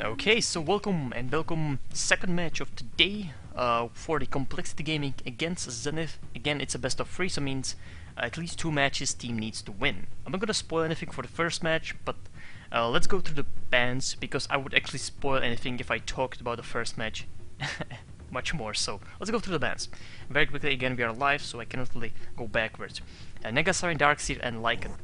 Okay, so welcome second match of today for the Complexity Gaming against Zenith. Again, it's a best of three, so means at least 2 matches team needs to win. I'm not gonna spoil anything for the first match, but let's go through the bans, because I would actually spoil anything if I talked about the first match much more. So let's go through the bans very quickly. Again, we are live, so I cannot really go backwards. Negasaren, Darkseer, and Lycan.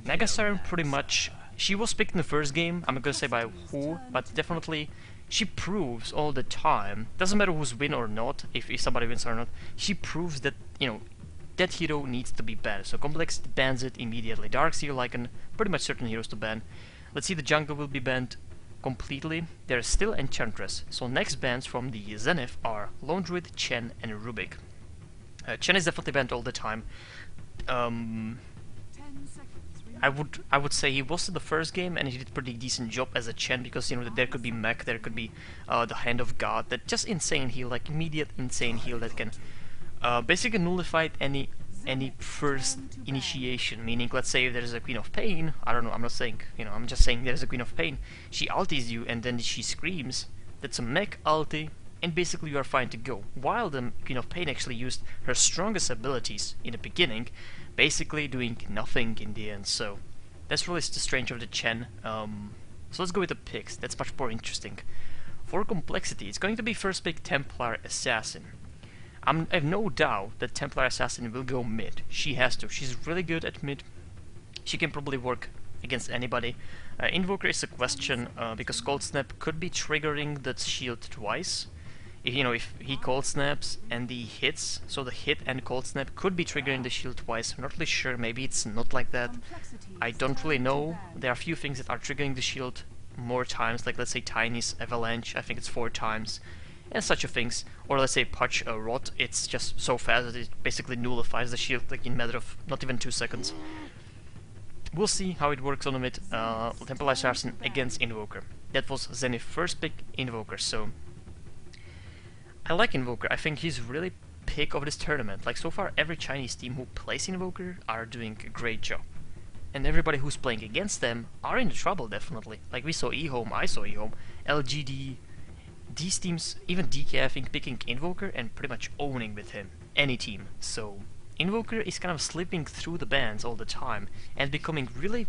Negasaren pretty much, she was picked in the first game. I'm not gonna say by who, but definitely she proves all the time, doesn't matter who's win or not, if somebody wins or not, she proves that, you know, that hero needs to be banned. So Complexity bans it immediately. Darkseer, Lycan, pretty much certain heroes to ban. Let's see, the jungle will be banned completely. There's still Enchantress. So next bans from the Zenith are Lone Druid, Chen, and Rubik. Chen is definitely banned all the time. I would say he was in the first game and he did a pretty decent job as a Chen, because you know that there could be mech, there could be the Hand of God, that just insane heal, like immediate insane heal that can basically nullify any first initiation. Meaning, let's say if there's a Queen of Pain, I don't know, I'm not saying, you know, I'm just saying there's a Queen of Pain, she ulties you and then she screams, that's a mech ulti, and basically you are fine to go. While the Queen of Pain actually used her strongest abilities in the beginning, basically doing nothing in the end. So that's really the strength of the Chen. So let's go with the picks. That's much more interesting. For Complexity, it's going to be first pick Templar Assassin. I have no doubt that Templar Assassin will go mid. She has to. She's really good at mid. She can probably work against anybody. Invoker is a question, because Cold Snap could be triggering that shield twice. If, you know, if he cold snaps and he hits, so the hit and cold snap could be triggering the shield twice. I'm not really sure, maybe it's not like that. I don't really know. There are a few things that are triggering the shield more times, like let's say Tiny's Avalanche, I think it's 4 times, and such a things. Or let's say Punch Rot, it's just so fast that it basically nullifies the shield like in a matter of not even 2 seconds. We'll see how it works on the mid. Templar Assassin against Invoker. That was Zenith first pick, Invoker, so I like Invoker. I think he's really pick of this tournament. Like, so far every Chinese team who plays Invoker are doing a great job. And everybody who's playing against them are in trouble, definitely. Like, we saw eHome, I saw eHome, LGD, these teams, even DK I think, picking Invoker and pretty much owning with him. Any team. So Invoker is kind of slipping through the bans all the time and becoming really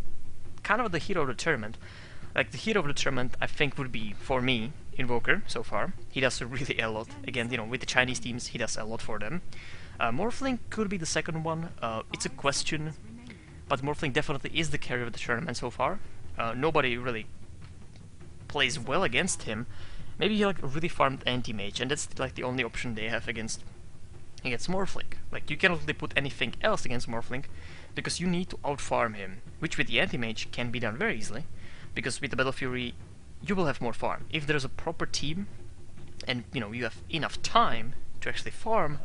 kind of the hero of the tournament. Like, the hero of the tournament I think would be, for me, Invoker so far. He does really a lot. Again, you know, with the Chinese teams, he does a lot for them. Morphling could be the second one. It's a question, but Morphling definitely is the carry of the tournament so far. Nobody really plays well against him. Maybe he like really farmed anti-mage, and that's like the only option they have against Morphling. Like, you cannot really put anything else against Morphling, because you need to outfarm him, which with the anti-mage can be done very easily, because with the Battle Fury you will have more farm. If there's a proper team, and you know, you have enough time to actually farm,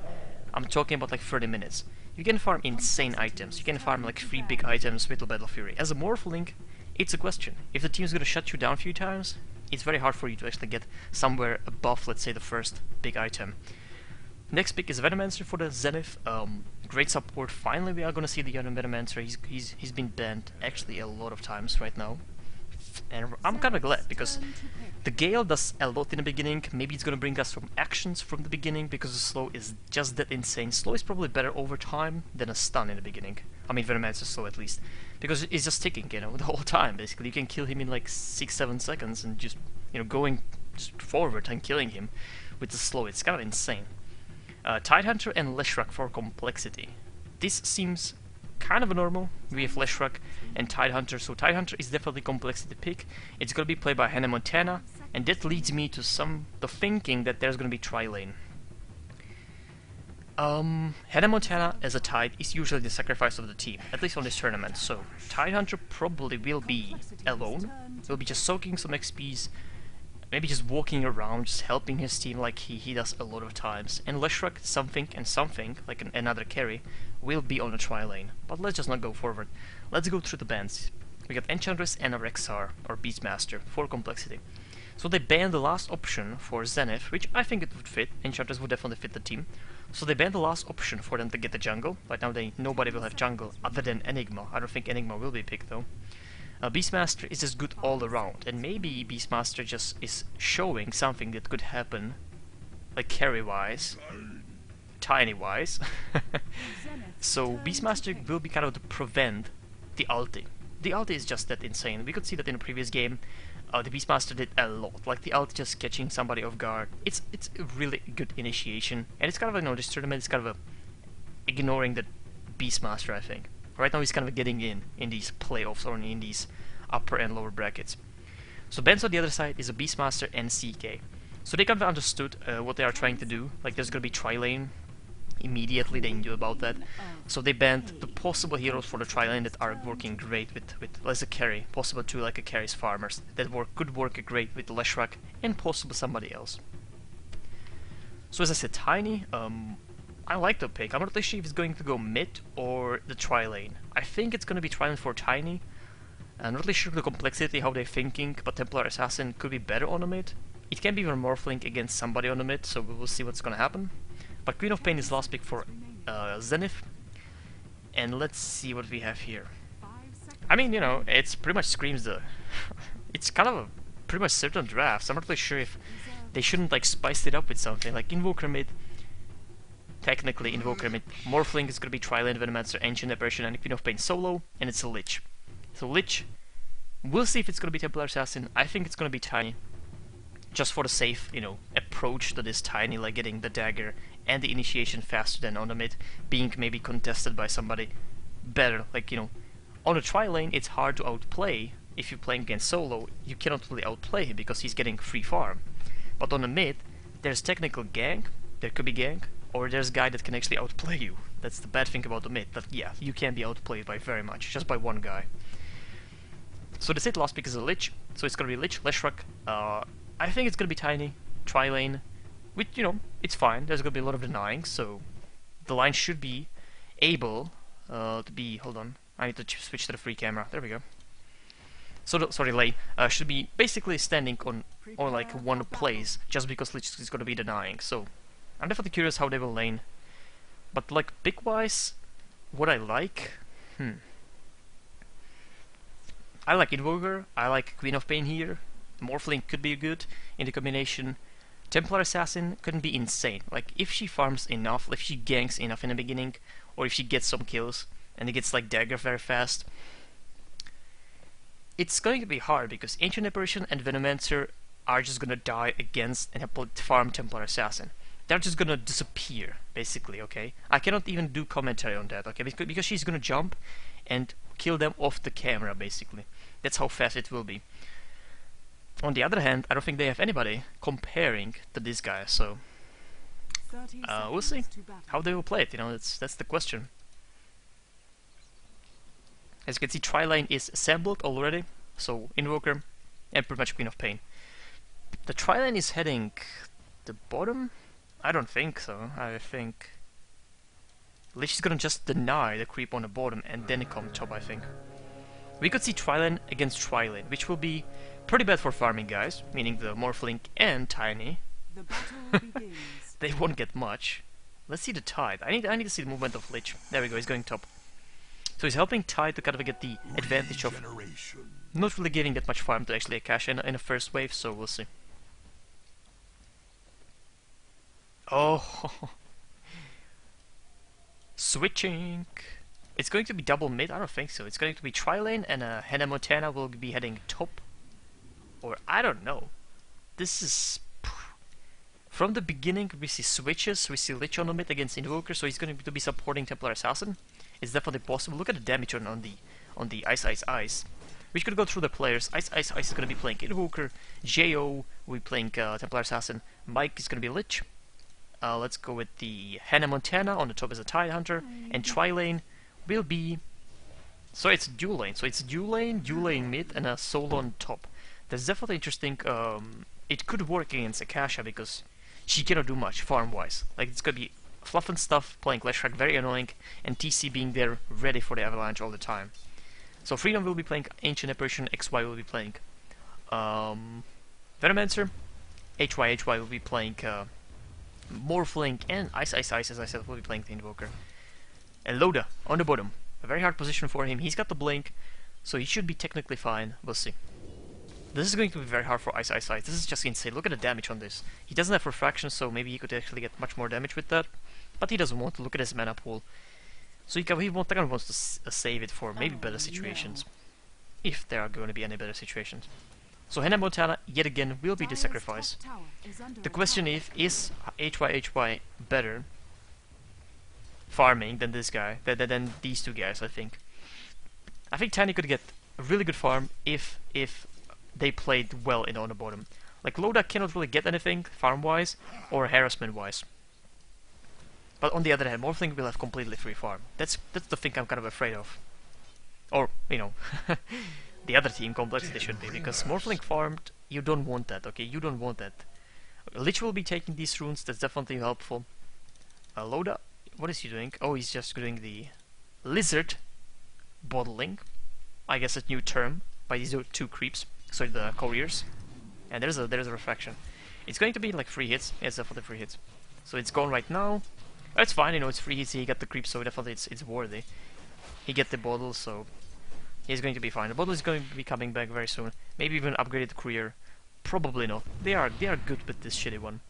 I'm talking about like 30 minutes, you can farm insane items. You can farm like 3 big items with the Battle Fury. As a Morphling, it's a question. If the team is gonna shut you down a few times, it's very hard for you to actually get somewhere above, let's say, the first big item. Next pick is Venomancer for the Zenith. Great support. Finally we are gonna see the young Venomancer. He's been banned actually a lot of times right now. And I'm kind of glad, because the Gale does a lot in the beginning. Maybe it's gonna bring us some actions from the beginning, because the slow is just that insane. Slow is probably better over time than a stun in the beginning. I mean, Venomancer slow at least, because it's just ticking, you know, the whole time. Basically, you can kill him in like 6-7 seconds, and just, you know, going just forward and killing him with the slow. It's kind of insane. Tidehunter and Leshrac for Complexity. This seems kind of normal. We have Leshrac and Tidehunter, so Tidehunter is definitely Complexity pick. It's gonna be played by Hannah Montana, and that leads me to the thinking that there's gonna be tri-lane. Hannah Montana as a Tide is usually the sacrifice of the team, at least on this tournament, so Tidehunter probably will be alone, will be just soaking some XPs, maybe just walking around, just helping his team like he does a lot of times. And Leshrac, something, like another carry, will be on the tri-lane. But let's just not go forward. Let's go through the bans. We got Enchantress and a Rexar, or Beastmaster, for Complexity. So they banned the last option for Zenith, which I think it would fit. Enchantress would definitely fit the team. So they banned the last option for them to get the jungle. Right now nobody will have jungle other than Enigma. I don't think Enigma will be picked though. Beastmaster is just good all around, and maybe Beastmaster just is showing something that could happen, like carry-wise, tiny-wise. So Beastmaster will be kind of to prevent the ulti. The ulti is just that insane. We could see that in the previous game. The Beastmaster did a lot, like the ulti just catching somebody off guard. It's a really good initiation, and it's kind of, you know, this tournament is kind of ignoring the Beastmaster, I think. Right now he's kind of getting in these playoffs or in these upper and lower brackets. So Ben's on the other side is a Beastmaster and CK. So they kind of understood what they are trying to do. Like there's gonna be tri-lane. Immediately they knew about that. So they banned the possible heroes for the tri-lane that are working great with as a carry. Possible too, like a carries farmers that could work great with Leshrac and possibly somebody else. So as I said, Tiny, I like the pick. I'm not really sure if it's going to go mid or the tri-lane. I think it's going to be tri-lane for Tiny. I'm not really sure the complexity, how they're thinking, but Templar Assassin could be better on the mid. It can be even Morphling against somebody on the mid, so we will see what's going to happen. But Queen of Pain is last pick for Zenith. And let's see what we have here. I mean, you know, it's pretty much screams the... it's kind of a pretty much certain draft, so I'm not really sure if they shouldn't like spice it up with something, like Invoker mid. Technically, Invoker mid. Morphling is going to be Tri-Lane, Venomancer, Ancient Apparition, and Queen of Pain solo, and it's a Lich. So Lich, we'll see if it's going to be Templar Assassin. I think it's going to be Tiny. Just for the safe, you know, approach to this Tiny, like getting the dagger and the initiation faster than on the mid, being maybe contested by somebody better. Like, you know, on a Tri-Lane, it's hard to outplay. If you're playing against solo, you cannot really outplay him because he's getting free farm. But on the mid, there's technical gank, there could be gank, or there's a guy that can actually outplay you. That's the bad thing about the mid, that yeah, you can be outplayed by very much, just by one guy. So the set last pick is a Lich, so it's gonna be Lich, Leshrac. I think it's gonna be Tiny, Tri-Lane, which, you know, it's fine. There's gonna be a lot of denying, so the line should be able to be, hold on, I need to switch to the free camera, there we go. So the, sorry, lane should be basically standing on like one place, just because Lich is gonna be denying, so I'm definitely curious how they will lane. But like pick wise, what I like, I like Invoker, I like Queen of Pain here, Morphling could be good in the combination. Templar Assassin couldn't be insane. Like if she farms enough, if she ganks enough in the beginning, or if she gets some kills and it gets like dagger very fast, it's going to be hard because Ancient Apparition and Venomancer are just gonna die against and farm Templar Assassin. They're just gonna disappear, basically, okay? I cannot even do commentary on that, okay? Because she's gonna jump and kill them off the camera, basically. That's how fast it will be. On the other hand, I don't think they have anybody comparing to this guy, so we'll see how they will play it, you know, that's the question. As you can see, Tri-Lane is assembled already, so Invoker and pretty much Queen of Pain. The Tri-Lane is heading the bottom? I don't think so. I think Lich is gonna just deny the creep on the bottom and then come top, I think. We could see Tri-Lane against Tri-Lane, which will be pretty bad for farming guys, meaning the Morphling and Tiny. The battle begins. They won't get much. Let's see the Tide. I need to see the movement of Lich. There we go, he's going top. So he's helping Tide to kind of get the advantage of not really giving that much farm to actually a cash in a first wave, so we'll see. Oh, switching. It's going to be double mid? I don't think so. It's going to be Tri-Lane and Hannah Montana will be heading top. Or I don't know. This is... From the beginning we see switches, we see Lich on the mid against Invoker, so he's going to be supporting Templar Assassin. It's definitely possible. Look at the damage on the Ice. We could go through the players. Ice is going to be playing Invoker. Jo will be playing Templar Assassin. Mike is going to be Lich. Let's go with the Hannah Montana on the top as a Tide Hunter. And Tri-Lane will be... So it's dual lane. So it's dual lane mid, and a solo on top. That's definitely interesting. It could work against Akasha because she cannot do much farm-wise. Like it's gonna be fluff and stuff, playing Leshrac, very annoying, and TC being there ready for the avalanche all the time. So Freedom will be playing Ancient Apparition, XY will be playing Venomancer, HY will be playing Morphling, and Ice, as I said, will be playing the Invoker. And Loda on the bottom. A very hard position for him. He's got the blink, So he should be technically fine. We'll see. This is going to be very hard for Ice Ice Ice. This is just insane. Look at the damage on this. He doesn't have refraction, so maybe he could actually get much more damage with that. But he doesn't want to. Look at his mana pool. So he kind of wants to save it for maybe better situations. If there are going to be any better situations. So Hannah Montana, yet again, will be the sacrifice. The question is HY better farming than this guy, than these two guys, I think. I think Tiny could get a really good farm if they played well on the bottom. Like Loda cannot really get anything farm-wise or harassment-wise. But on the other hand, Morphling will have completely free farm. That's the thing I'm kind of afraid of. Or, you know, the other team complexity should be, because Morphling farmed, you don't want that, okay? You don't want that. Lich will be taking these runes, that's definitely helpful. Loda, what is he doing? Oh, he's just doing the lizard bottling. I guess a new term by these two creeps. Sorry, the couriers. And there's a refraction. It's going to be like 3 hits. Yeah, it's definitely 3 hits. So it's gone right now. It's fine, you know, it's 3 hits. He got the creep, so definitely it's worthy. He get the bottle, so he's going to be fine. The bottle is going to be coming back very soon. Maybe even upgraded courier. Probably not. They are good with this shitty one.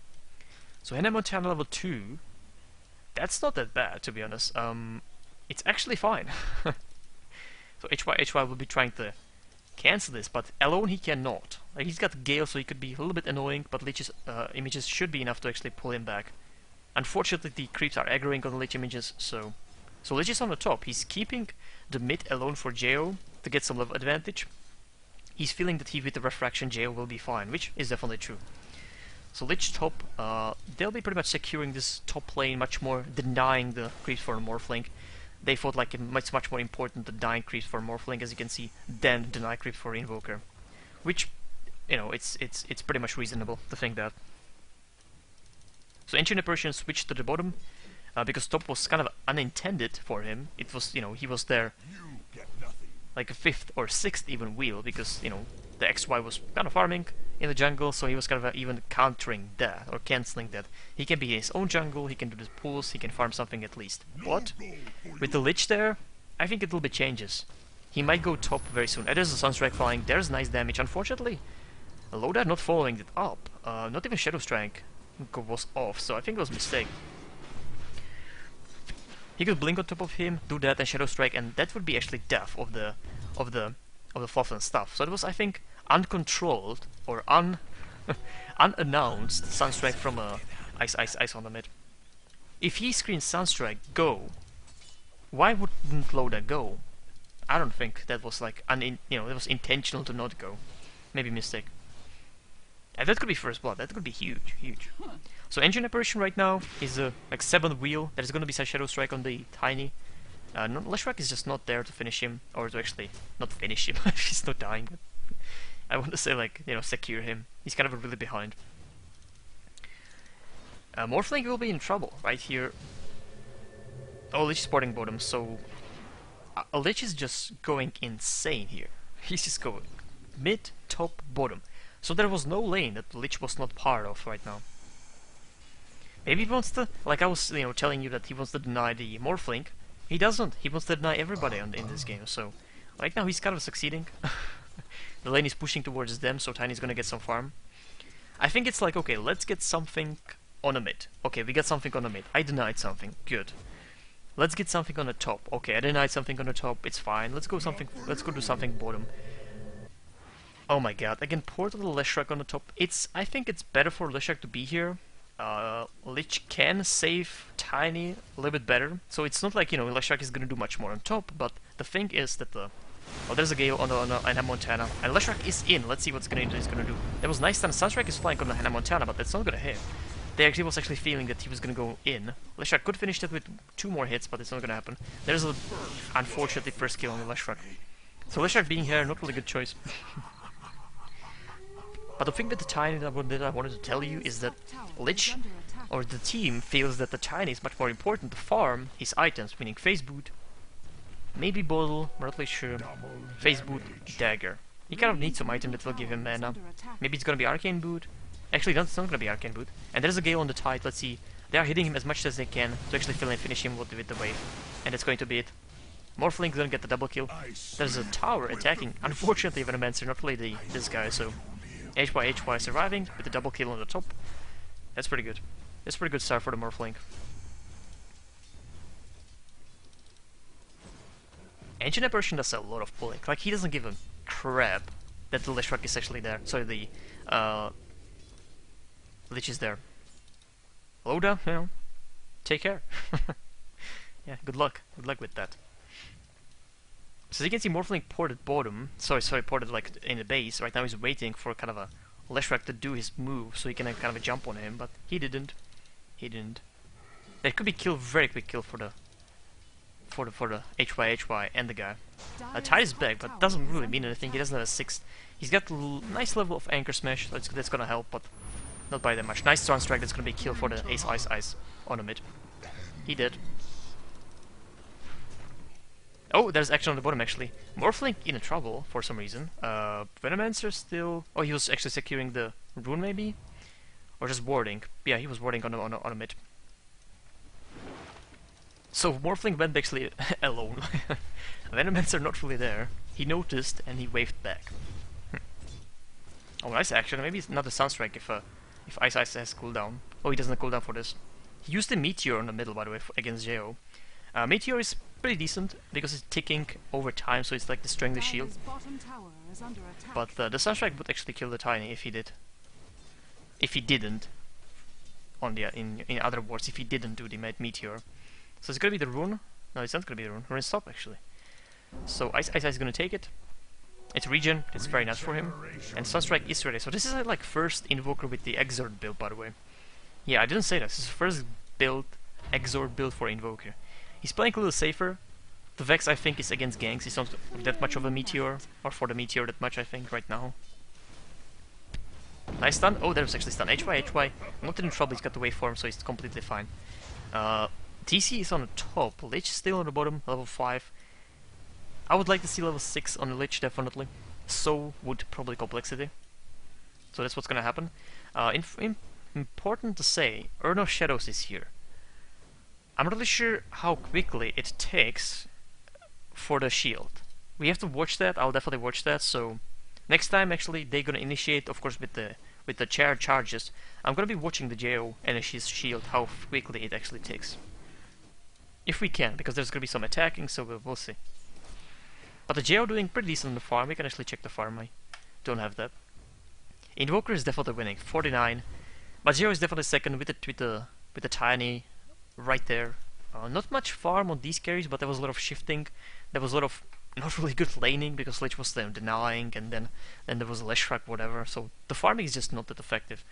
So Hannah Montana level 2. That's not that bad, to be honest. It's actually fine. So HY will be trying to cancel this, but alone he cannot. Like, he's got Gale, so he could be a little bit annoying, but Lich's images should be enough to actually pull him back. Unfortunately, the creeps are aggroing on the Lich images, so Lich is on the top. He's keeping the mid alone for Jo to get some level advantage. He's feeling that with the refraction Jo will be fine, which is definitely true. So Lich top, they'll be pretty much securing this top lane much more, denying the creeps for Morphling. They thought like it's much more important to deny creeps for Morphling, as you can see, than deny creeps for Invoker. Which, you know, it's pretty much reasonable to think that. So Ancient Apparition switched to the bottom, because top was kind of unintended for him. It was, you know, he was there like a 5th or 6th even wheel, because, you know, the XY was kind of farming in the jungle, so he was kind of even countering that, or cancelling that. He can be in his own jungle, he can do the pulls, he can farm something at least. But with the Lich there, I think it will be changes. He might go top very soon. There's a Sunstrike flying, there's nice damage. Unfortunately, Loda not following it up. Not even Shadow Strike was off, so I think it was a mistake. He could blink on top of him, do that and Shadow Strike, and that would be actually death of the fluff and stuff. So it was, I think, uncontrolled or unannounced Sunstrike from Ice on the mid. If he screens Sunstrike, go. Why wouldn't Loda go? I don't think that was like it was intentional to not go. Maybe mistake. And that could be first blood. That could be huge, huge. So Engine Apparition right now is like 7th wheel. There's going to be some Shadow Strike on the Tiny. Leshrac is just not there to finish him, or to actually not finish him. He's not dying. But I want to say, like, you know, secure him. He's kind of really behind. Morphling will be in trouble right here. Oh, Lich is sporting bottom, so Lich is just going insane here. He's just going mid, top, bottom. So there was no lane that Lich was not part of right now. Maybe he wants to, like I was, you know, telling you that he wants to deny the Morphling. He doesn't. He wants to deny everybody in this game. So right now he's kind of succeeding. The lane is pushing towards them, so Tiny's gonna get some farm. I think it's like, okay, let's get something on the mid. Okay, we got something on the mid. I denied something. Good. Let's get something on the top. Okay, I denied something on the top. It's fine. Let's go do something bottom. Oh my god, again, Portal Leshrac on the top. I think it's better for Leshrac to be here. Lich can save Tiny a little bit better, so it's not like, you know, Leshrac is gonna do much more on top, but the thing is that there's a Gale on the Hannah Montana, and Leshrac is in. Let's see what's he's gonna do. There was nice time. Sunstrike is flying on the Hannah Montana, but that's not gonna hit. He was actually feeling that he was gonna go in. Leshrac could finish that with 2 more hits, but it's not gonna happen. There's a unfortunately first kill on the Leshrac. So Leshrac being here, not really good choice. But the thing that the Tiny that I wanted to tell you is that Lich, or the team, feels that the Tiny is much more important to farm his items, meaning Phase Boot, maybe Bottle, I'm not really sure, Phase Boot, Dagger. He kind of needs some item that will give him mana. Maybe it's gonna be Arcane Boot. Actually, it's not gonna be Arcane Boot. And there's a Gale on the Tide, let's see. They are hitting him as much as they can to actually finish him with the wave. And that's going to be it. Morphling gonna get the double kill. There's a tower attacking. Unfortunately, Venomancer, not really this guy, so HY surviving with the double kill on the top. That's pretty good. That's a pretty good start for the Morphling. Ancient Apparition does a lot of pulling. Like, he doesn't give a crap that the Leshrac is actually there. Sorry, the Lich is there. Loda, you know, take care. Yeah, good luck. Good luck with that. So you can see Morphling ported bottom. Sorry, ported like in the base. Right now he's waiting for kind of a Leshrac to do his move, so he can kind of jump on him, but he didn't. He didn't. That could be kill, very quick kill for the HY and the guy. Tide is back, but doesn't really mean anything. He doesn't have a 6th. He's got a nice level of Anchor Smash, so that's gonna help, but not by that much. Nice Storm Strike, that's gonna be kill for the Ace Ice on the mid. He did. Oh, there's action on the bottom actually. Morphling in trouble for some reason. Venomancer still... Oh, he was actually securing the rune maybe? Or just warding. Yeah, he was warding on the mid. So Morphling went actually alone. Venomancer not really there. He noticed and he waved back. Oh, nice action. Maybe it's not a Sunstrike if Ice has cooldown. Oh, he doesn't have cooldown for this. He used the Meteor in the middle, by the way, against Jo. Meteor is pretty decent because it's ticking over time, so it's like destroying the shield. But the Sunstrike would actually kill the Tiny if he did. If he didn't. On the in other words, if he didn't do the Meteor. So it's gonna be the rune. No, it's not gonna be the rune. Rune stop actually. So Ice is gonna take it. It's regen. It's very nice for him. And Sunstrike is ready. So this is like first Invoker with the Exort build, by the way. Yeah, I didn't say this. This is first build Exort build for Invoker. He's playing a little safer. The Vex, I think, is against ganks. He's not that much of a Meteor, or for the Meteor that much, I think, right now. Nice stun. Oh, there's actually stun. HY. Not in trouble, he's got the waveform, so he's completely fine. TC is on the top. Lich still on the bottom, level 5. I would like to see level 6 on the Lich, definitely. So would probably Complexity. So that's what's gonna happen. Important to say, Urn of Shadows is here. I'm not really sure how quickly it takes for the shield. We have to watch that. I'll definitely watch that. So next time, actually, they're gonna initiate, of course, with the chair charges. I'm gonna be watching the Jo and his shield, how quickly it actually takes. If we can, because there's gonna be some attacking, so we'll see. But the Jo doing pretty decent on the farm. We can actually check the farm. I don't have that. Invoker is definitely winning, 49. But Jo is definitely second with the Tiny. Right there. Not much farm on these carries, but there was a lot of shifting. There was a lot of not really good laning because Lich was denying, and then there was Leshrac, whatever. So the farming is just not that effective.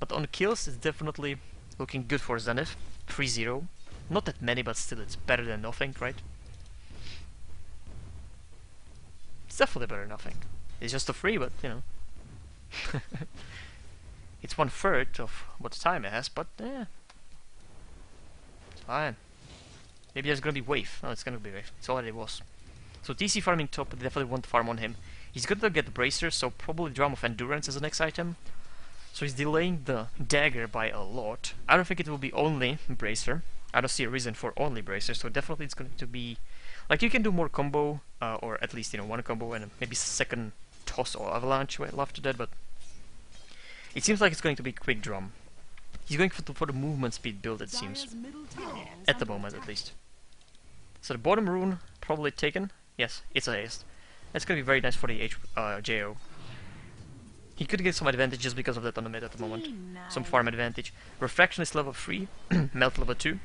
But on the kills, it's definitely looking good for Zenith. 3-0. Not that many, but still, it's better than nothing, right? It's definitely better than nothing. It's just a 3, but you know. It's 1/3 of what time it has, but yeah. Fine. Maybe there's gonna be wave. No, it's gonna be wave. It's already was. So TC farming top, definitely want to farm on him. He's gonna get the bracer, so probably Drum of Endurance as the next item. So he's delaying the dagger by a lot. I don't think it will be only bracer. I don't see a reason for only bracer, so definitely it's going to be... Like, you can do more combo, or at least, you know, one combo and maybe second toss or avalanche after that, but... It seems like it's going to be quick drum. He's going for the movement speed build, it seems. At the moment, at least. So the bottom rune, probably taken. Yes, it's a haste. That's going to be very nice for the Jo. He could get some advantage just because of that on the mid at the moment. Some farm advantage. Refraction is level 3, Melt level 2.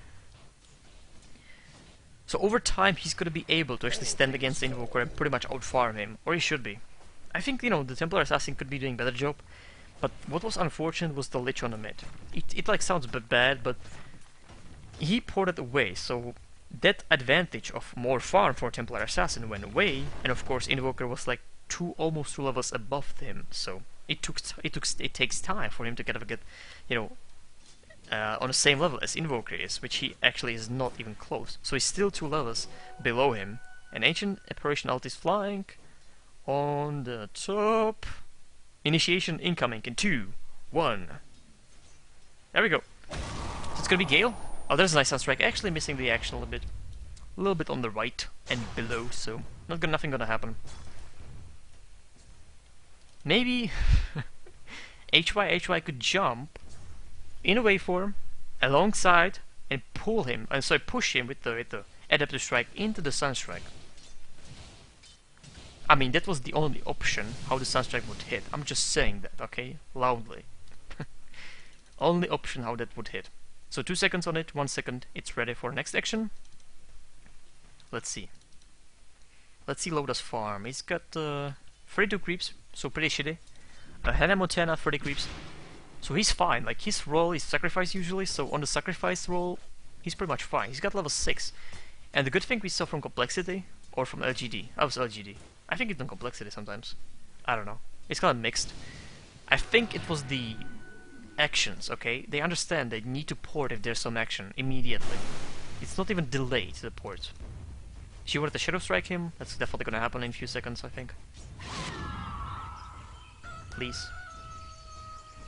So over time, he's going to be able to actually stand against the Invoker and pretty much outfarm him. Or he should be. I think, you know, the Templar Assassin could be doing a better job. But what was unfortunate was the Lich on the mid. It like sounds a bit bad, but he ported away, so that advantage of more farm for Templar Assassin went away, and of course Invoker was like almost 2 levels above him, so it takes time for him to kind of get, you know, on the same level as Invoker is, which he actually is not even close. So he's still 2 levels below him. And Ancient Apparition ult is flying on the top. Initiation incoming in 2, 1. There we go. So it's gonna be Gale. Oh, there's a nice Sunstrike. Actually missing the action a little bit. a little bit on the right and below, so nothing gonna happen. Maybe HY could jump in a waveform alongside and pull him, and so push him with the adaptive strike into the Sunstrike. I mean, that was the only option how the Sunstrike would hit. I'm just saying that, okay? Loudly. Only option how that would hit. So 2 seconds on it, 1 second, it's ready for next action. Let's see. Let's see Loda's farm. He's got 32 creeps, so pretty shitty. Hannah Montana, 30 creeps. So he's fine, like his roll is sacrifice usually, so on the sacrifice roll, he's pretty much fine. He's got level 6. And the good thing we saw from complexity, or from LGD, I was LGD. I think it's on complexity sometimes. I don't know. It's kind of mixed. I think it was the actions, okay? They understand they need to port if there's some action immediately. It's not even delayed, the port. She wanted to Shadow Strike him. That's definitely gonna happen in a few seconds, I think. Please.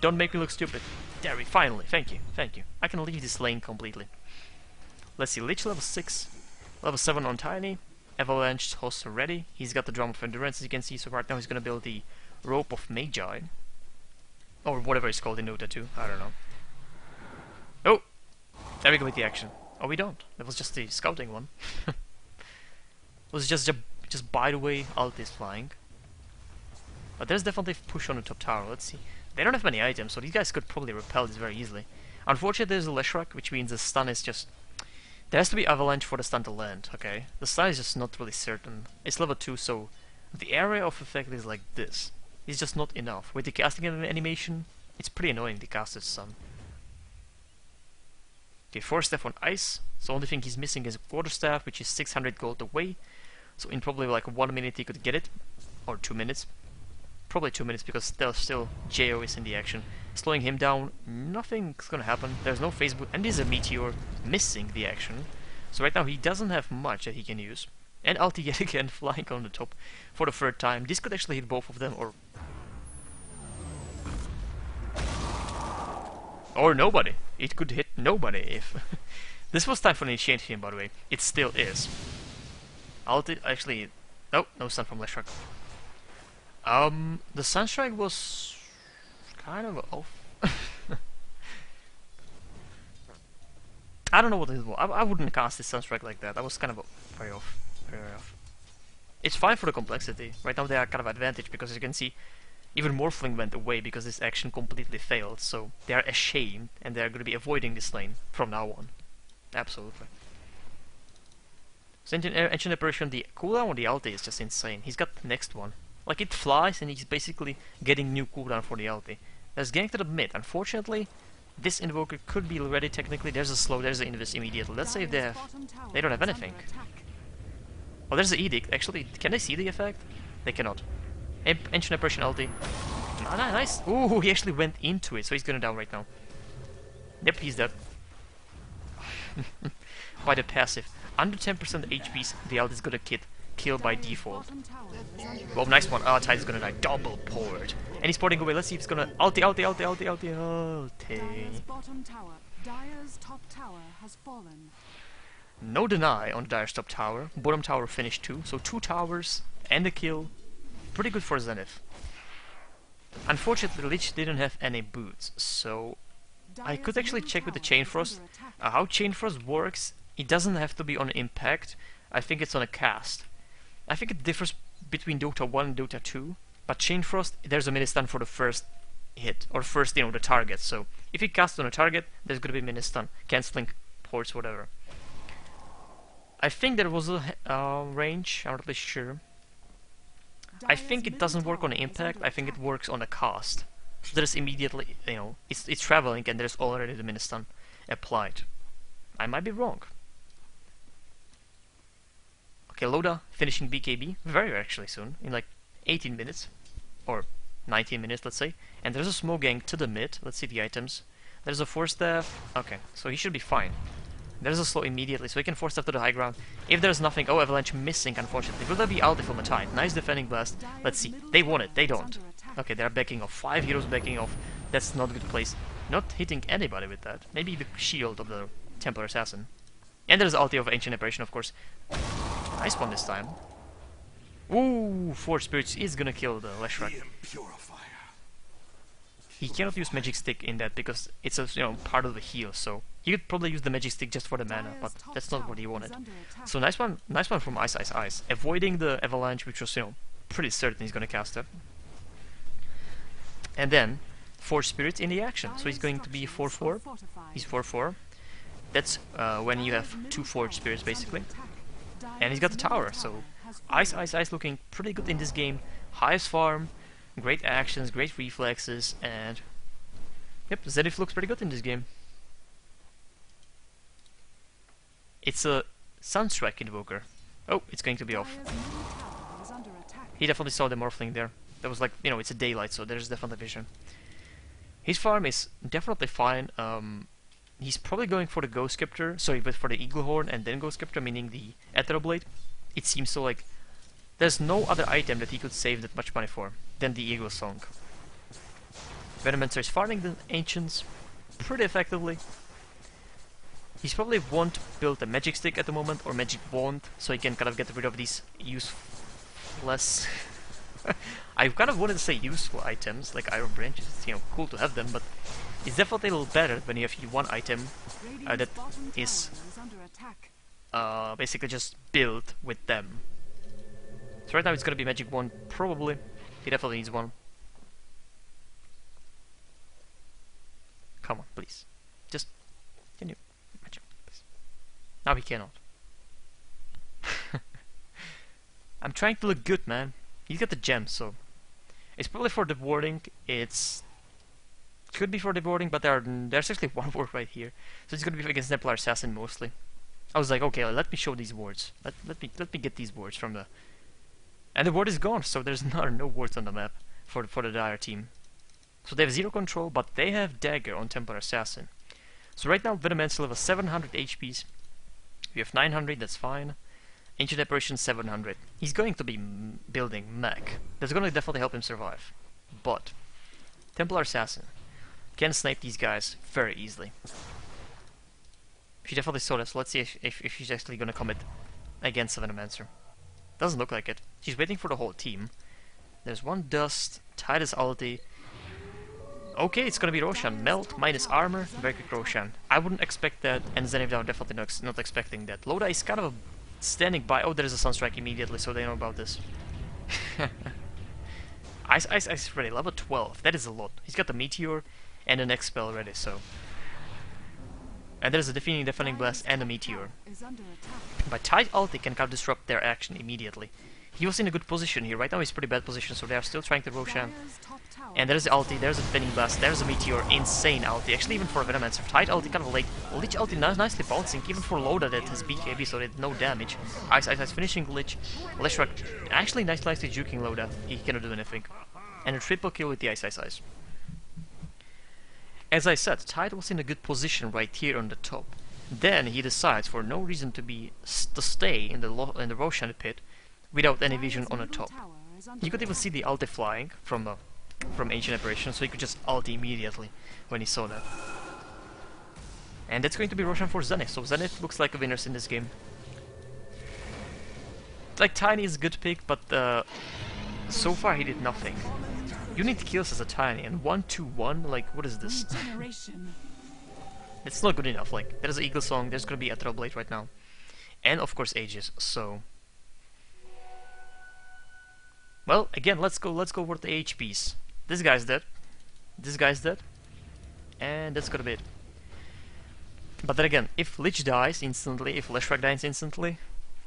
Don't make me look stupid. There we finally. Thank you. Thank you. I can leave this lane completely. Let's see. Lich level 6. Level 7 on Tiny. Avalanche host ready. He's got the Drum of Endurance as you can see. So right now he's gonna build the Rope of Magi. Or whatever it's called in Dota 2. I don't know. Oh! There we go with the action. Oh, we don't. That was just the scouting one. It was just by the way, ult is flying. But there's definitely a push on the top tower. Let's see. They don't have many items, so these guys could probably repel this very easily. Unfortunately, there's a Leshrac, which means the stun is just... There has to be Avalanche for the stun to land, okay? The stun is just not really certain. It's level 2, so the area of effect is like this. It's just not enough. With the casting animation, it's pretty annoying to cast this stun. Okay, 4 staff on ice. So the only thing he's missing is a quarterstaff, which is 600 gold away. So in probably like 1 minute he could get it. Or 2 minutes. Probably 2 minutes because still Jo is in the action. Slowing him down, nothing's gonna happen. There's no phase boot, and there's a meteor missing the action. So right now he doesn't have much that he can use. And ulti yet again flying on the top for the 3rd time. This could actually hit both of them, or nobody. It could hit nobody if... This was time for an initiation, by the way. It still is. Ulti actually... Oh, no stun from Leshrac. The Sunstrike was kind of off. I don't know what it was. I wouldn't cast this Sunstrike like that. That was kind of very off. Very off. It's fine for the complexity. Right now they are kind of advantage because as you can see, even Morphling went away because this action completely failed. So they are ashamed and they are going to be avoiding this lane from now on. Absolutely. So Ancient Apparition, the cooldown on the ulti is just insane. He's got the next one. Like it flies and he's basically getting new cooldown for the ulti. There's getting to the mid. Unfortunately, this invoker could be ready technically. There's a slow, there's an invis immediately. Let's say if they don't have anything. Oh, there's the edict. Actually, can they see the effect? They cannot. Ancient Apparition ulti. Ah, nice. Ooh, he actually went into it, so he's gonna down right now. Yep, he's dead. By the passive. Under 10% HPs, the ulti is gonna kill by default. Well, nice one. Oh, Tide's gonna die. Double port. And he's porting away. Let's see if it's gonna... Ulti. Dire's top tower has fallen. No deny on Dire's top tower. Bottom tower finished too. So 2 towers and a kill. Pretty good for Zenith. Unfortunately, Lich didn't have any boots. So I could actually check with the Chain Frost. How Chain Frost works, it doesn't have to be on impact. I think it's on a cast. I think it differs between Dota 1 and Dota 2, but Chain Frost, there's a mini-stun for the first hit, or first, the target, so if you cast on a target, there's gonna be mini-stun, cancelling ports, whatever. I think there was a range, I'm not really sure. I think it doesn't work on impact, I think it works on a cast. So there's immediately, it's traveling and there's already the mini-stun applied. I might be wrong. Okay, Loda finishing BKB very actually soon, in like 18 minutes, or 19 minutes let's say. And there's a smoke gang to the mid, let's see the items. There's a 4 staff, okay, so he should be fine. There's a slow immediately, so he can 4 staff to the high ground. If there's nothing, oh, Avalanche missing unfortunately. Will there be ulti from a Tide? Nice defending blast, let's see. They want it, they don't. Okay, they're backing off, 5 heroes backing off. That's not a good place. Not hitting anybody with that. Maybe the shield of the Templar Assassin. And there's the ulti of Ancient Apparition, of course. Nice one this time. Ooh, Forge Spirits is gonna kill the Leshrac. He cannot use Magic Stick in that because it's a part of the heal, so he could probably use the Magic Stick just for the mana, but that's not what he wanted. So nice one from Ice Ice Ice, avoiding the Avalanche, which was pretty certain he's gonna cast it. And then Forge Spirits in the action, so he's going to be 4/4. He's 4/4. That's when you have 2 Forge Spirits basically, and he's got the tower. So Ice Ice Ice looking pretty good in this game. Highest farm. Great actions, great reflexes, and yep, Zenith looks pretty good in this game. It's a Sunstrike Invoker. Oh, it's going to be off. He definitely saw the Morphling there. That was like, it's a daylight, so there's definitely vision. His farm is definitely fine. He's probably going for the Ghost Scepter, but for the Eagle Horn and then Ghost Scepter, meaning the Ethereal Blade. It seems so like there's no other item that he could save that much money for than the Eagle Song. Venomancer is farming the Ancients pretty effectively. He's probably won't build a Magic Stick at the moment, or Magic Wand, so he can kind of get rid of these useless... I kind of wanted to say useful items, like Iron Branch. It's cool to have them, but it's definitely a little better when you have one item that is basically just built with them. So right now it's gonna be Magic Wand, probably. He definitely needs one. Come on, please. Just, can you... Magic, please. Now he cannot. I'm trying to look good, man. He's got the gems, so... It's probably for the warding. Could be for the warding, but there's actually one ward right here. So it's gonna be against Templar Assassin mostly. I was like, okay, let me show these wards. Let me get these wards from the... And the ward is gone, so there's no wards on the map for the Dire team. So they have 0 control, but they have Dagger on Templar Assassin. So right now Venomancer level 700 HPs. We have 900, that's fine. Ancient Apparition 700. He's going to be building mech. That's going to definitely help him survive. But Templar Assassin can snipe these guys very easily. She definitely saw this. So let's see if she's actually going to commit against Venomancer. Doesn't look like it. She's waiting for the whole team. There's one Dust, Titus ulti. Okay, it's gonna be Roshan. Melt, minus armor, very quick Roshan. I wouldn't expect that, and Zenith are definitely not expecting that. Loda is kind of standing by. Oh, there is a Sunstrike immediately, so they know about this. Ice ready, level 12. That is a lot. He's got the Meteor and the next spell ready, so... And there's a Defending Blast and a Meteor. But Tide ulti can kind of disrupt their action immediately. He was in a good position here. Right now he's pretty bad position, so they are still trying to Roshan. And there's the ulti, there's a Defending Blast, there's a Meteor, insane ulti. Actually, even for a Venomancer, Tide ulti kind of late. Lich ulti nicely bouncing, even for Loda that has BKB, so they had no damage. Ice finishing Lich. Leshrac actually nicely juking Loda. He cannot do anything. And a triple kill with the Ice. As I said, Tide was in a good position right here on the top. Then he decides, for no reason to stay in the Roshan pit without any vision on the top. You could even see the ulti flying from Ancient Apparition, so he could just ulti immediately when he saw that. And that's going to be Roshan for Zenith, so Zenith looks like a winner in this game. Like, Tiny is a good pick, but so far he did nothing. You need kills as a Tiny, and 1-2-1, like, what is this? It's not good enough. Like, there's an Eagle Song, there's gonna be a Ethereal Blade right now. And of course Aegis, so... Well, again, let's go over the HPs. This guy's dead. This guy's dead. And that's gonna be it. But then again, if Lich dies instantly, if Leshrac dies instantly,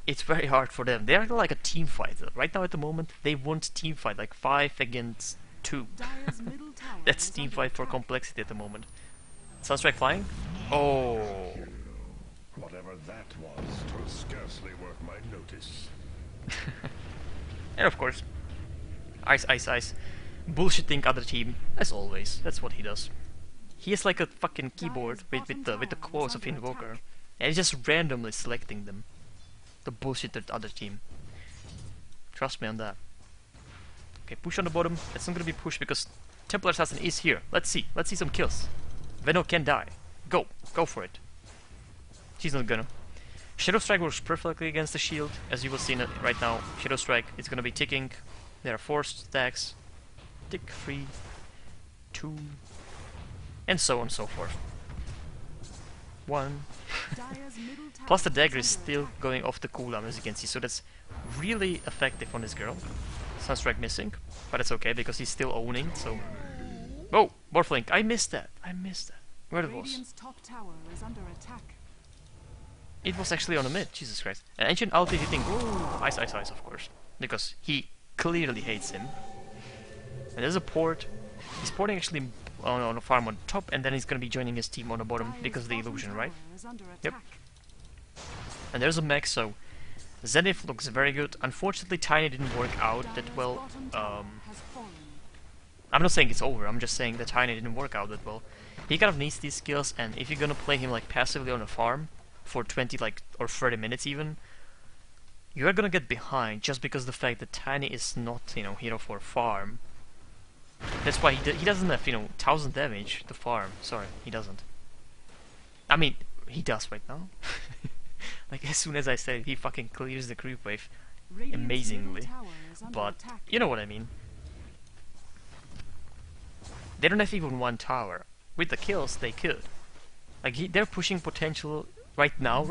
it's very hard for them. They're like a team fight. Right now at the moment, they want team fight, like 5 against 2. That's team fight for complexity at the moment. Sunstrike flying? Oh. Whatever that was, 'twas scarcely worth my notice. And of course, Ice. Bullshitting other team, as always. That's what he does. He is like a fucking keyboard with the quotes of Invoker. And he's just randomly selecting them. The bullshitted other team. Trust me on that. Okay, push on the bottom. It's not gonna be pushed because Templar Assassin is here. Let's see some kills. Veno can die. Go for it. She's not gonna. Shadow Strike works perfectly against the shield, as you will see right now. Shadow Strike is gonna be ticking. There are 4 stacks. Tick 3, 2, and so on and so forth. 1. Plus the dagger is still going off the cooldown, as you can see, so that's really effective on this girl. Sunstrike missing, but it's okay because he's still owning, so... Oh! Morphlink, I missed that! I missed that. Where it was? Top tower is under attack. It was actually on the mid, Jesus Christ. An Ancient ulti hitting... Ooh, ice, ice, ice, of course. Because he clearly hates him. And there's a port. He's porting actually on a farm on top, and then he's gonna be joining his team on the bottom because of the illusion, right? Yep. And there's a mech, so Zenith looks very good. Unfortunately, Tiny didn't work out that well. I'm not saying it's over, I'm just saying that Tiny didn't work out that well. He kind of needs these skills, and if you're gonna play him like passively on a farm for 20 like or 30 minutes even, you are gonna get behind just because the fact that Tiny is not, you know, hero for farm. That's why he doesn't have, you know, 1000 damage to farm. Sorry, he doesn't. I mean, he does right now. Like, as soon as I say it, he fucking clears the creep wave amazingly. But, you know what I mean. They don't have even 1 tower. With the kills, they could. Like, their pushing potential right now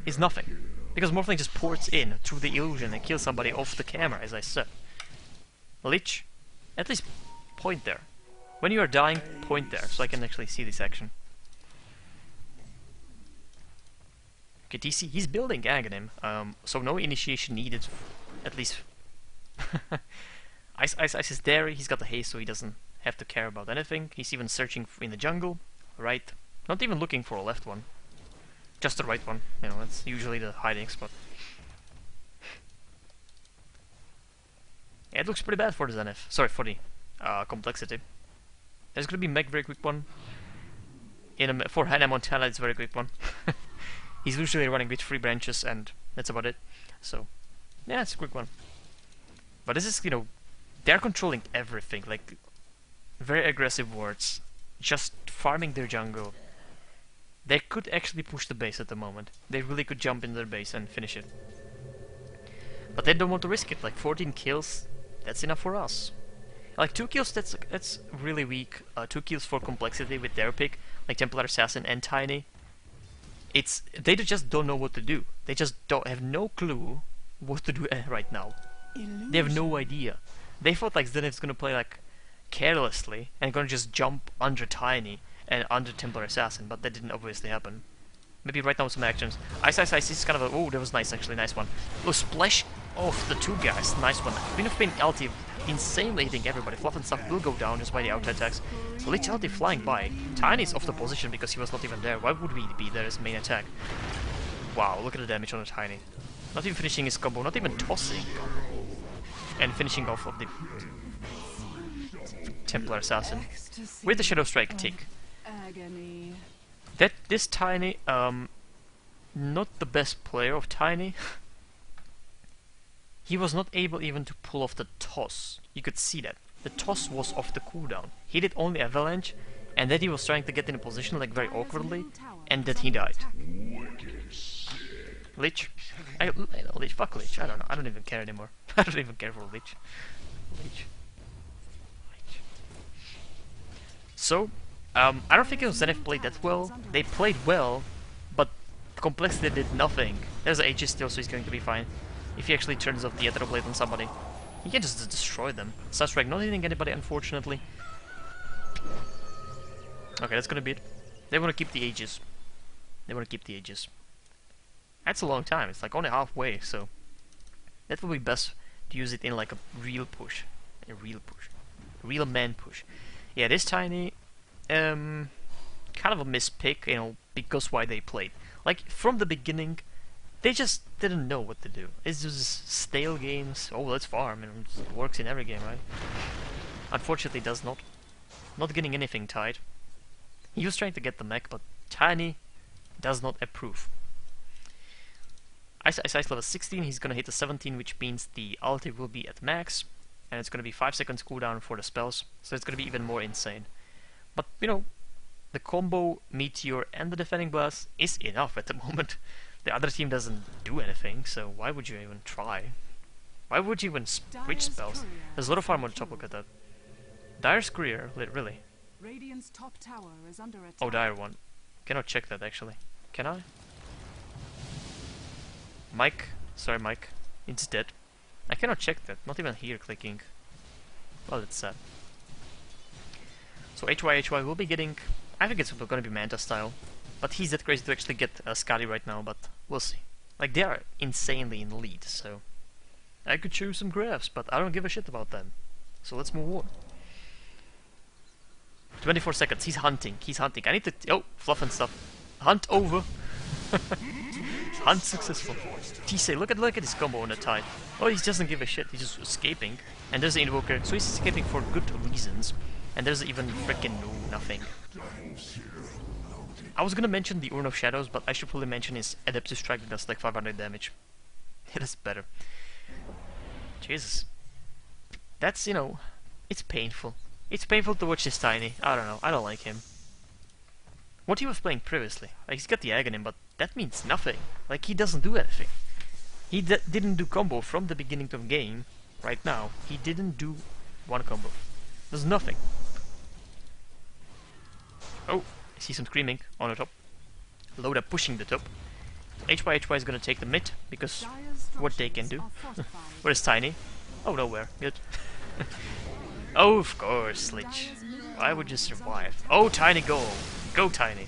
is nothing. Because Morphling just ports in through the illusion and kills somebody off the camera, as I said. Lich, at least point there. When you are dying, point there, so I can actually see this action. Okay, DC, he's building Aghanim, so no initiation needed, at least. Ice is there, he's got the haste, so he doesn't have to care about anything. He's even searching in the jungle, right? Not even looking for a left one. Just the right one, you know, that's usually the hiding spot. Yeah, it looks pretty bad for the Zenith. Sorry, for the complexity. There's gonna be mech very quick one. For Hannah Montana, it's a very quick one. He's usually running with 3 branches, and that's about it. So, yeah, it's a quick one. But this is, you know, they're controlling everything. Like, very aggressive wards, just farming their jungle. They could actually push the base at the moment. They really could jump in their base and finish it. But they don't want to risk it. Like 14 kills, that's enough for us. Like 2 kills, that's really weak. 2 kills for complexity with their pick, like Templar Assassin and Tiny. They just don't know what to do. They just have no clue what to do right now. They have no idea. They thought like Zenith's gonna play like carelessly and gonna just jump under Tiny and under Templar Assassin, but that didn't obviously happen. Maybe right now some actions. Ice is kind of a... Oh, that was nice actually, nice one. Oh, splash off the 2 guys, nice one. Queen of Pain LT insanely hitting everybody. Fluff and stuff will go down just by the auto attacks. Lich LT flying by. Tiny's off the position because he was not even there. Why would we be there as main attack? Wow, look at the damage on the Tiny. Not even finishing his combo, not even tossing. And finishing off of the Templar Assassin with the Shadow Strike tick. Agony. This Tiny, not the best player of Tiny. He was not able even to pull off the toss. You could see that. The toss was off the cooldown. He did only avalanche, and then he was trying to get in a position like very awkwardly, and that he died. Lich? Lich, fuck Lich, I don't know, I don't even care anymore. I don't even care for Lich. Lich. So, I don't think Zenith played that well. They played well, but complexity did nothing. There's Aegis still, so he's going to be fine. If he actually turns off the Aether Blade on somebody, he can just destroy them. Sunstrike not hitting anybody, unfortunately. Okay, that's gonna be it. They want to keep the Aegis. They want to keep the Aegis. That's a long time. It's like only halfway, so that would be best to use it in like a real push. A real push. A real man push. Yeah, this Tiny, kind of a mispick, you know, because why they played. Like, from the beginning, they just didn't know what to do. It's just stale games. Oh, let's farm, and it works in every game, right? Unfortunately, it does not. Not getting anything tied. He was trying to get the mech, but Tiny does not approve. Ice level 16, he's gonna hit the 17, which means the ulti will be at max, and it's gonna be 5 seconds cooldown for the spells, so it's gonna be even more insane. But, you know, the combo, Meteor, and the Defending Blast is enough at the moment. The other team doesn't do anything, so why would you even try? Why would you even switch spells? There's a lot of farm on top, look at that. Dire's Courier, really? Radiant's top tower is under attack. Oh, Dire one. Cannot check that actually. Can I? Mike? Sorry, Mike. It's dead. I cannot check that. Not even here clicking. Well, it's sad. So HY will be getting... I think it's gonna be Manta style. But he's that crazy to actually get Skadi right now, but we'll see. Like, they are insanely in the lead, so... I could choose some graphs, but I don't give a shit about them. So let's move on. 24 seconds. He's hunting. He's hunting. I need to... Oh, fluff and stuff. Hunt over. Hunt successful. Tisei, look at his combo on the tide. Oh, he doesn't give a shit. He's just escaping. And there's the Invoker. So he's escaping for good reasons. And there's even freaking nothing. I was gonna mention the Urn of Shadows, but I should probably mention his Adaptive Strike that does like 500 damage. It is better. Jesus. That's, you know... It's painful. It's painful to watch this Tiny. I don't know. I don't like him. What he was playing previously. Like, he's got the Aghanim, but that means nothing. Like, he doesn't do anything. He didn't do combo from the beginning of the game. Right now, he didn't do one combo. There's nothing. Oh, I see some screaming on the top. Loda pushing the top. HY is gonna take the mid, because what they can do. Where's Tiny? Oh, nowhere. Good. Oh, of course, Lich. Why would you survive? Oh, Tiny, go! Go, Tiny!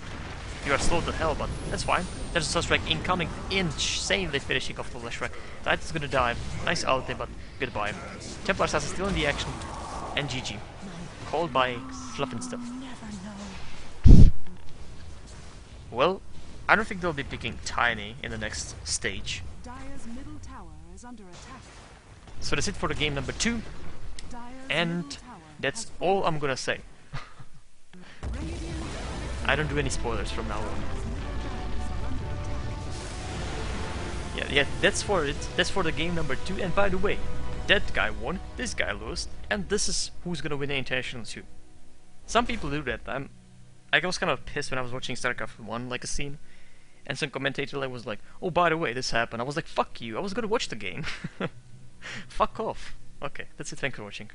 You are slow to hell, but that's fine. There's a Sunstrike incoming, insanely finishing off the Leshrac. Titan's gonna die. Nice ulti, but goodbye. Templar Assassin still in the action. And GG. Called by Fluff and stuff. Well, I don't think they'll be picking Tiny in the next stage. Dire's middle tower is under attack. So that's it for the game number 2. And that's all I'm gonna say. I don't do any spoilers from now on. Yeah, that's for it. That's for the game number 2. And by the way, that guy won, this guy lost, and this is who's gonna win the International 2. Some people do that. I was kind of pissed when I was watching StarCraft 1, like a scene, and some commentator was like, "Oh, by the way, this happened." I was like, "Fuck you! I was gonna watch the game." Fuck off. Okay, that's it. Thanks for watching.